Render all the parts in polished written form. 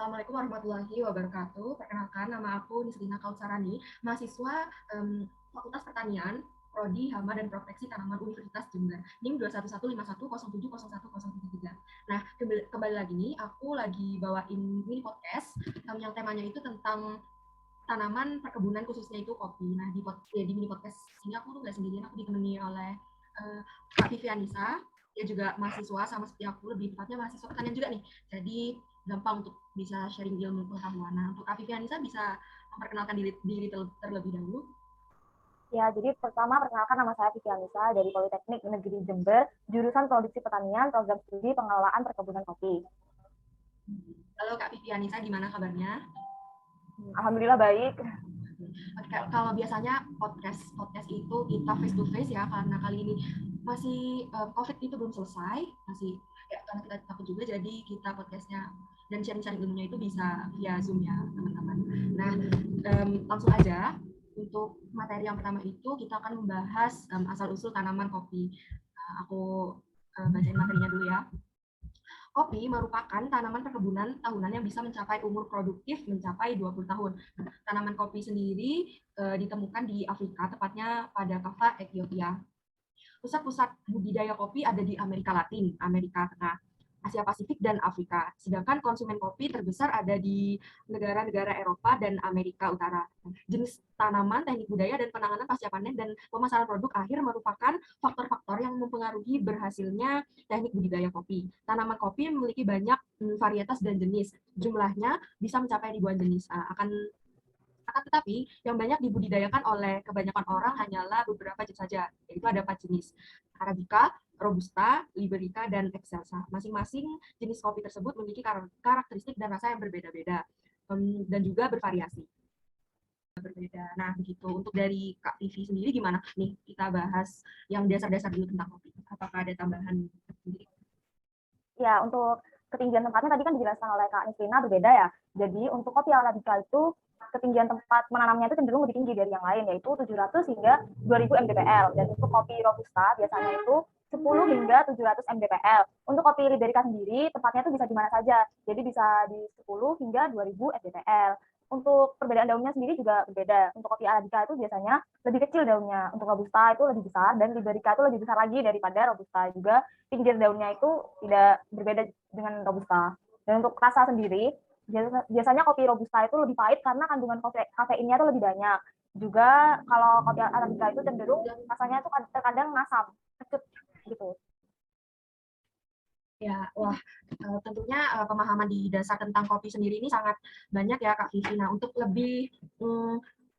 Assalamualaikum warahmatullahi wabarakatuh. Perkenalkan, nama aku Nisrina Kautsarani, mahasiswa Fakultas Pertanian, Prodi Hama dan Proteksi Tanaman Universitas Jember, NIM 21151070133. Nah, kembali lagi nih, aku lagi bawain mini podcast yang temanya itu tentang tanaman perkebunan, khususnya itu kopi. Nah, di mini podcast ini aku tuh nggak sendirian, aku ditemani oleh Kak Vivi Anissa. Dia juga mahasiswa sama seperti aku, lebih tepatnya mahasiswa pertanian juga nih. Jadi gampang untuk bisa sharing ilmu pengetahuan. Nah, untuk Kak Vivi Anissa bisa memperkenalkan diri terlebih dahulu. Ya, jadi pertama perkenalkan nama saya Vivi Anissa dari Politeknik Negeri Jember, jurusan Produksi Pertanian, Program Studi Pengelolaan Perkebunan Kopi. Halo Kak Vivi Anissa, gimana kabarnya? Alhamdulillah baik. Kalau biasanya podcast itu kita face to face ya, karena kali ini masih COVID itu belum selesai, masih ya karena kita takut juga, jadi kita podcastnya dan sharing-sharing ilmunya itu bisa via Zoom ya teman-teman. Nah, langsung aja untuk materi yang pertama itu kita akan membahas asal-usul tanaman kopi. Aku bacain materinya dulu ya. Kopi merupakan tanaman perkebunan tahunan yang bisa mencapai umur produktif mencapai 20 tahun. Tanaman kopi sendiri ditemukan di Afrika, tepatnya pada Kava, Ethiopia. Pusat-pusat budidaya kopi ada di Amerika Latin, Amerika Tengah, Asia Pasifik, dan Afrika. Sedangkan konsumen kopi terbesar ada di negara-negara Eropa dan Amerika Utara. Jenis tanaman, teknik budaya, dan penanganan pasca panen dan pemasaran produk akhir merupakan faktor-faktor yang mempengaruhi berhasilnya teknik budidaya kopi. Tanaman kopi memiliki banyak varietas dan jenis. Jumlahnya bisa mencapai ribuan jenis. Akan tetapi, yang banyak dibudidayakan oleh kebanyakan orang hanyalah beberapa jenis saja, yaitu ada 4 jenis: Arabica, Robusta, Liberica, dan Excelsa. Masing-masing jenis kopi tersebut memiliki karakteristik dan rasa yang berbeda-beda dan juga bervariasi. Berbeda. Nah, begitu. Untuk dari Kak Vivi sendiri gimana? Nih, kita bahas yang dasar-dasar dulu tentang kopi. Apakah ada tambahan sendiri? Ya, untuk ketinggian tempatnya tadi kan dijelaskan oleh Kak Nisrina berbeda ya. Jadi untuk kopi Arabica itu ketinggian tempat menanamnya itu cenderung lebih tinggi dari yang lain, yaitu 700 hingga 2000 mdpl. Dan untuk kopi Robusta biasanya itu 10 hingga 700 mdpl. Untuk kopi Liberica sendiri, tempatnya itu bisa di mana saja. Jadi bisa di 10 hingga 2000 mdpl. Untuk perbedaan daunnya sendiri juga berbeda. Untuk kopi Arabica itu biasanya lebih kecil daunnya. Untuk Robusta itu lebih besar, dan Liberica itu lebih besar lagi daripada Robusta. Juga pinggir daunnya itu tidak berbeda dengan Robusta. Dan untuk rasa sendiri, biasanya kopi Robusta itu lebih pahit karena kandungan kafeinnya itu lebih banyak. Juga kalau kopi Arabica itu cenderung rasanya itu terkadang ngasam, kecut gitu. Ya, wah, tentunya pemahaman di dasar tentang kopi sendiri ini sangat banyak ya Kak Vivi. Nah, untuk lebih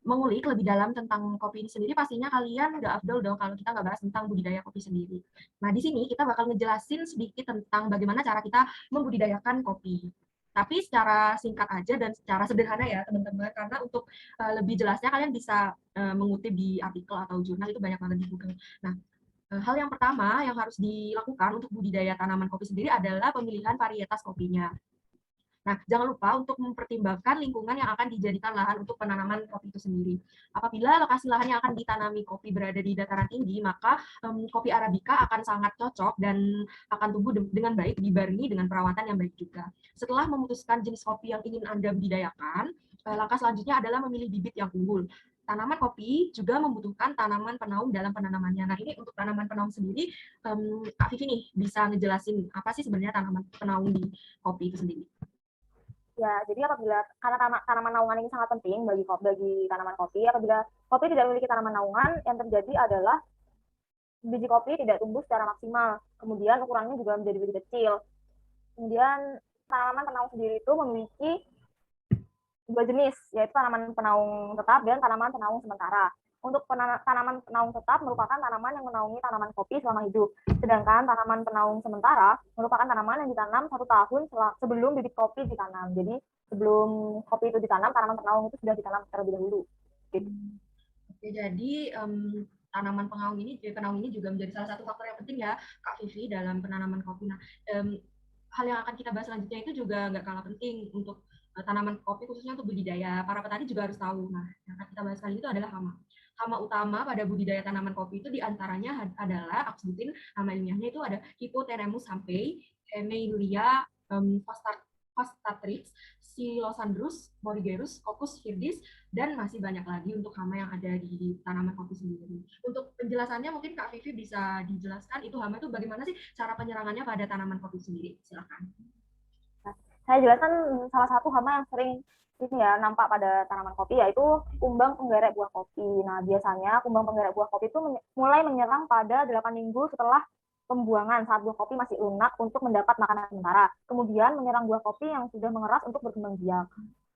mengulik lebih dalam tentang kopi ini sendiri, pastinya kalian nggak afdol dong kalau kita nggak bahas tentang budidaya kopi sendiri. Nah, di sini kita bakal ngejelasin sedikit tentang bagaimana cara kita membudidayakan kopi. Tapi secara singkat aja dan secara sederhana ya teman-teman, karena untuk lebih jelasnya kalian bisa mengutip di artikel atau jurnal, itu banyak banget di Google. Nah, hal yang pertama yang harus dilakukan untuk budidaya tanaman kopi sendiri adalah pemilihan varietas kopinya. Nah, jangan lupa untuk mempertimbangkan lingkungan yang akan dijadikan lahan untuk penanaman kopi itu sendiri. Apabila lokasi lahan yang akan ditanami kopi berada di dataran tinggi, maka kopi Arabica akan sangat cocok dan akan tumbuh dengan baik dibarengi dengan perawatan yang baik juga. Setelah memutuskan jenis kopi yang ingin Anda budidayakan, langkah selanjutnya adalah memilih bibit yang unggul. Tanaman kopi juga membutuhkan tanaman penaung dalam penanamannya. Nah, ini untuk tanaman penaung sendiri, Kak Vivi nih bisa ngejelasin apa sih sebenarnya tanaman penaung di kopi itu sendiri? Ya, jadi apabila karena tanaman naungan ini sangat penting bagi tanaman kopi, apabila kopi tidak memiliki tanaman naungan, yang terjadi adalah biji kopi tidak tumbuh secara maksimal. Kemudian ukurannya juga menjadi lebih kecil. Kemudian tanaman penaung sendiri itu memiliki dua jenis, yaitu tanaman penaung tetap dan tanaman penaung sementara. Untuk tanaman penaung tetap merupakan tanaman yang menaungi tanaman kopi selama hidup. Sedangkan tanaman penaung sementara merupakan tanaman yang ditanam 1 tahun sebelum bibit kopi ditanam. Jadi sebelum kopi itu ditanam, tanaman penaung itu sudah ditanam terlebih dahulu. Gitu. Oke, jadi tanaman penaung ini juga menjadi salah satu faktor yang penting ya, Kak Vivi, dalam penanaman kopi. Nah, hal yang akan kita bahas selanjutnya itu juga nggak kalah penting untuk tanaman kopi, khususnya untuk budidaya. Para petani juga harus tahu. Nah, yang akan kita bahas kali itu adalah hama. Hama utama pada budidaya tanaman kopi itu diantaranya adalah, aku sebutin nama ilmiahnya itu ada Hypotheremus hampei, Hemeilia Fastatrix, Scilosandrus, Morigerus, Coccus viridis, dan masih banyak lagi untuk hama yang ada di tanaman kopi sendiri. Untuk penjelasannya mungkin Kak Vivi bisa dijelaskan itu hama itu bagaimana sih cara penyerangannya pada tanaman kopi sendiri. Silakan. Nah, saya jelaskan salah satu hama yang sering ini ya nampak pada tanaman kopi yaitu kumbang penggerek buah kopi. Nah, biasanya kumbang penggerek buah kopi itu mulai menyerang pada 8 minggu setelah pembuangan saat buah kopi masih lunak untuk mendapat makanan sementara. Kemudian menyerang buah kopi yang sudah mengeras untuk berkembang biak.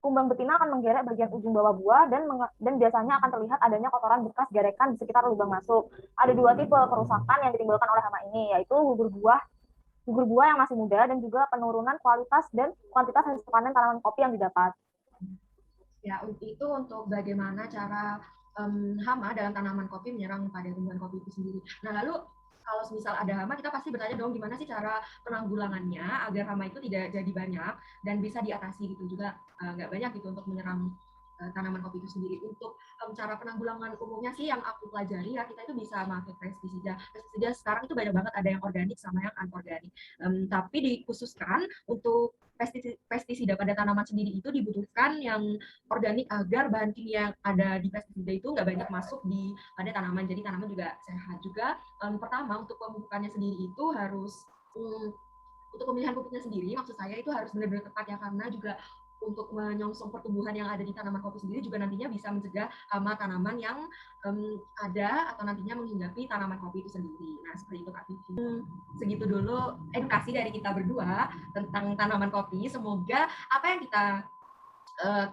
Kumbang betina akan menggerek bagian ujung bawah buah dan biasanya akan terlihat adanya kotoran bekas gerekan di sekitar lubang masuk. Ada dua tipe kerusakan yang ditimbulkan oleh hama ini, yaitu gugur buah yang masih muda dan juga penurunan kualitas dan kuantitas hasil panen tanaman kopi yang didapat. Ya, itu untuk bagaimana cara hama dalam tanaman kopi menyerang pada tumbuhan kopi itu sendiri. Nah, lalu kalau misal ada hama, kita pasti bertanya dong gimana sih cara penanggulangannya agar hama itu tidak jadi banyak dan bisa diatasi gitu juga nggak banyak gitu untuk menyerang tanaman kopi itu sendiri. Untuk cara penanggulangan umumnya sih yang aku pelajari ya kita itu bisa pakai pestisida. Pestisida sekarang itu banyak banget ada yang organik sama yang anorganik. Tapi dikhususkan untuk pestisida pada tanaman sendiri itu dibutuhkan yang organik agar bahan kimia yang ada di pestisida itu nggak banyak masuk di pada tanaman. Jadi tanaman juga sehat juga. Pertama untuk pemupukannya sendiri itu harus untuk pemilihan pupuknya sendiri, maksud saya itu harus benar-benar tepat ya karena juga untuk menyongsong pertumbuhan yang ada di tanaman kopi sendiri juga nantinya bisa mencegah hama tanaman yang ada atau nantinya menghinggapi tanaman kopi itu sendiri. Nah, seperti itu Kak Vivi. Segitu dulu edukasi dari kita berdua tentang tanaman kopi. Semoga apa yang kita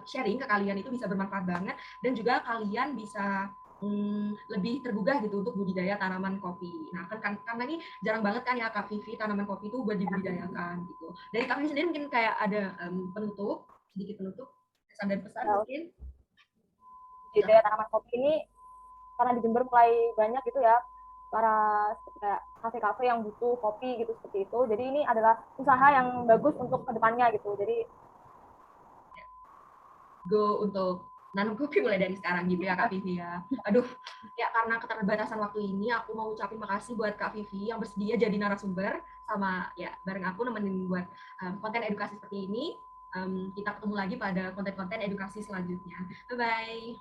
sharing ke kalian itu bisa bermanfaat banget dan juga kalian bisa lebih tergugah gitu untuk budidaya tanaman kopi. Nah, karena ini jarang banget kan ya Kak Vivi tanaman kopi itu buat dibudidayakan gitu. Dari Kak Vivi sendiri mungkin kayak ada sedikit penutup, pesan dan pesan mungkin. Budidaya tanaman kopi ini karena di Jember mulai banyak gitu ya para kayak kafe-kafe yang butuh kopi gitu seperti itu. Jadi ini adalah usaha yang bagus untuk kedepannya gitu. Jadi go untuk nanam kopi mulai dari sekarang gitu ya Kak Vivi ya. Aduh, ya karena keterbatasan waktu ini aku mau ucapin makasih buat Kak Vivi yang bersedia jadi narasumber sama ya bareng aku nemenin buat konten edukasi seperti ini. Kita ketemu lagi pada konten-konten edukasi selanjutnya. Bye-bye.